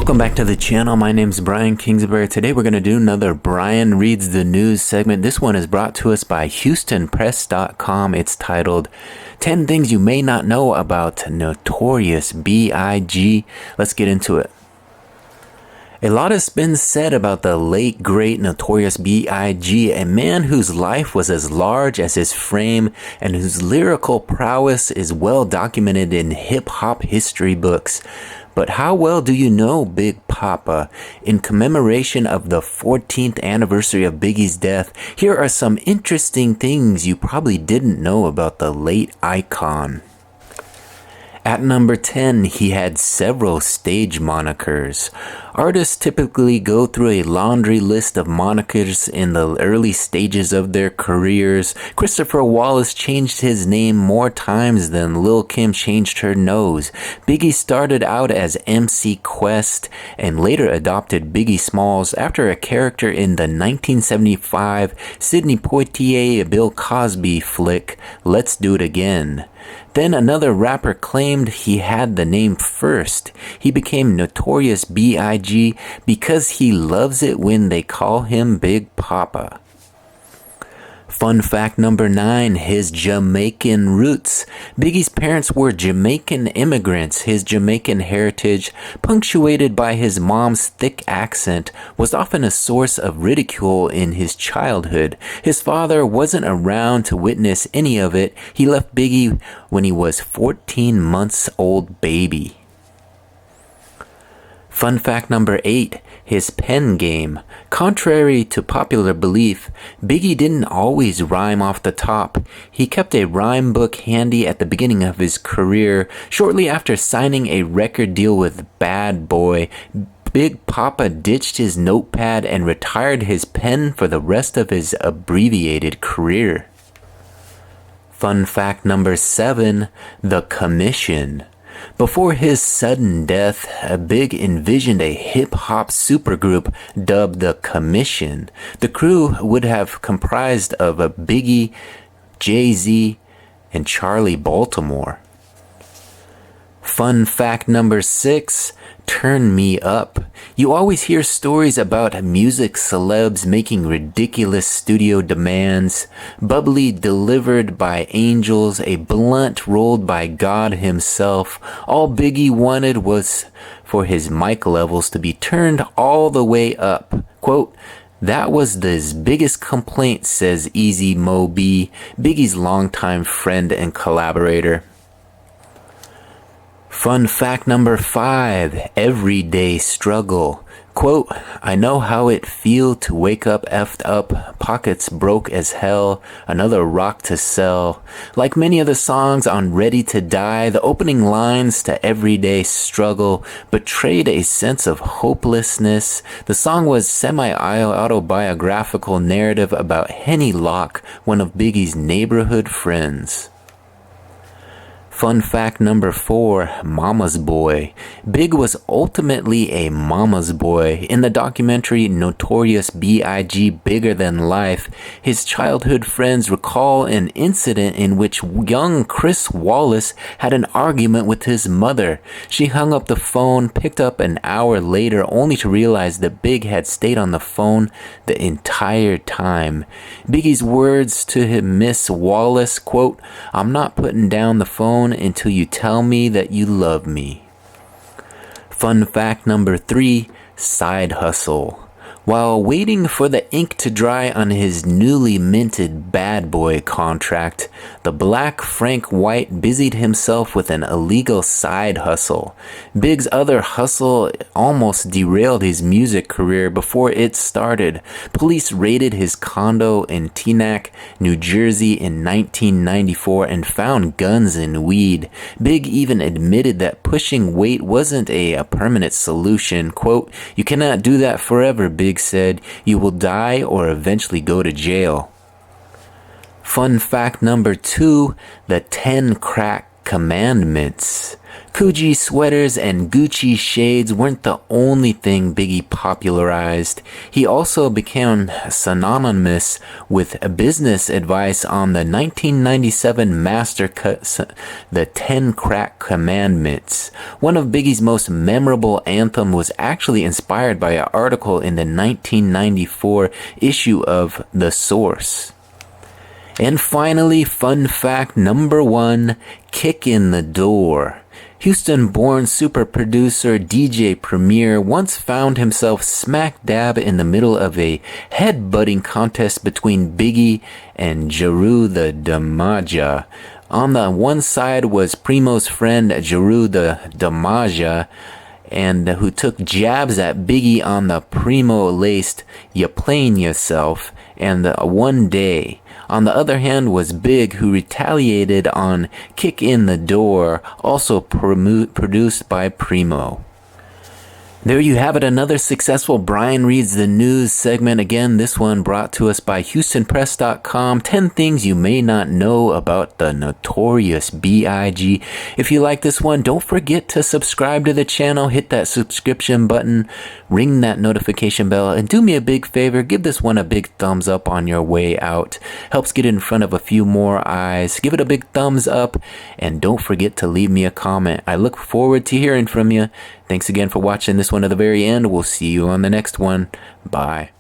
Welcome back to the channel. My name's Brian Kingsbury. Today we're going to do another Brian Reads the News segment. This one is brought to us by HoustonPress.com. It's titled 10 Things You May Not Know About Notorious B.I.G. Let's get into it. A lot has been said about the late, great, Notorious B.I.G., a man whose life was as large as his frame and whose lyrical prowess is well documented in hip-hop history books. But how well do you know Big Papa? In commemoration of the 14th anniversary of Biggie's death, here are some interesting things you probably didn't know about the late icon. At number 10, he had several stage monikers. Artists typically go through a laundry list of monikers in the early stages of their careers. Christopher Wallace changed his name more times than Lil' Kim changed her nose. Biggie started out as MC Quest and later adopted Biggie Smalls after a character in the 1975 Sidney Poitier Bill Cosby flick, Let's Do It Again. Then another rapper claimed he had the name first. He became Notorious B.I.G. because he loves it when they call him Big Papa. Fun fact number 9, his Jamaican roots. Biggie's parents were Jamaican immigrants. His Jamaican heritage, punctuated by his mom's thick accent, was often a source of ridicule in his childhood. His father wasn't around to witness any of it. He left Biggie when he was 14 months old baby. Fun fact number 8, his pen game. Contrary to popular belief, Biggie didn't always rhyme off the top. He kept a rhyme book handy at the beginning of his career. Shortly after signing a record deal with Bad Boy, Big Papa ditched his notepad and retired his pen for the rest of his abbreviated career. Fun fact number 7, the Commission. Before his sudden death, Big envisioned a hip-hop supergroup dubbed the Commission. The crew would have comprised of Biggie, Jay-Z, and Charlie Baltimore. Fun fact number 6, Turn Me Up. You always hear stories about music celebs making ridiculous studio demands. Bubbly delivered by angels, a blunt rolled by God himself. All Biggie wanted was for his mic levels to be turned all the way up. Quote, that was his biggest complaint, says Easy Mo B, Biggie's longtime friend and collaborator. Fun fact number 5, everyday struggle. Quote, I know how it feel to wake up effed up, pockets broke as hell, another rock to sell. Like many of the songs on Ready to Die, the opening lines to Everyday Struggle betrayed a sense of hopelessness. The song was semi-autobiographical narrative about Henny Locke, one of Biggie's neighborhood friends. Fun fact number 4, Mama's Boy. Big was ultimately a mama's boy. In the documentary Notorious B.I.G. Bigger Than Life, his childhood friends recall an incident in which young Chris Wallace had an argument with his mother. She hung up the phone, picked up an hour later, only to realize that Big had stayed on the phone the entire time. Biggie's words to him, Miss Wallace, quote, I'm not putting down the phone until you tell me that you love me. Fun fact number 3, side hustle. While waiting for the ink to dry on his newly minted Bad Boy contract, the Black Frank White busied himself with an illegal side hustle. Big's other hustle almost derailed his music career before it started. Police raided his condo in Teaneck, New Jersey in 1994 and found guns and weed. Big even admitted that pushing weight wasn't a permanent solution. Quote, you cannot do that forever, Big said. You will die or eventually go to jail. Fun fact number 2, the 10 crack commandments. Coogee sweaters and Gucci shades weren't the only thing Biggie popularized. He also became synonymous with business advice on the 1997 master cut, The 10 Crack Commandments. One of Biggie's most memorable anthem was actually inspired by an article in the 1994 issue of The Source. And finally, fun fact number 1, Kick in the Door. Houston-born super producer DJ Premier once found himself smack dab in the middle of a head-butting contest between Biggie and Jeru the Damaja. On the one side was Primo's friend Jeru the Damaja, and who took jabs at Biggie on the Primo-laced "You Playin' Yourself" and the "One Day." On the other hand was Big, who retaliated on Kick in the Door, also produced by Primo. There you have it, another successful Brian Reads the News segment. Again, this one brought to us by HoustonPress.com. 10 things you may not know about the notorious B.I.G. If you like this one, don't forget to subscribe to the channel, hit that subscription button, ring that notification bell, and do me a big favor, give this one a big thumbs up on your way out. Helps get in front of a few more eyes. Give it a big thumbs up, and don't forget to leave me a comment. I look forward to hearing from you. Thanks again for watching this one to the very end. We'll see you on the next one. Bye.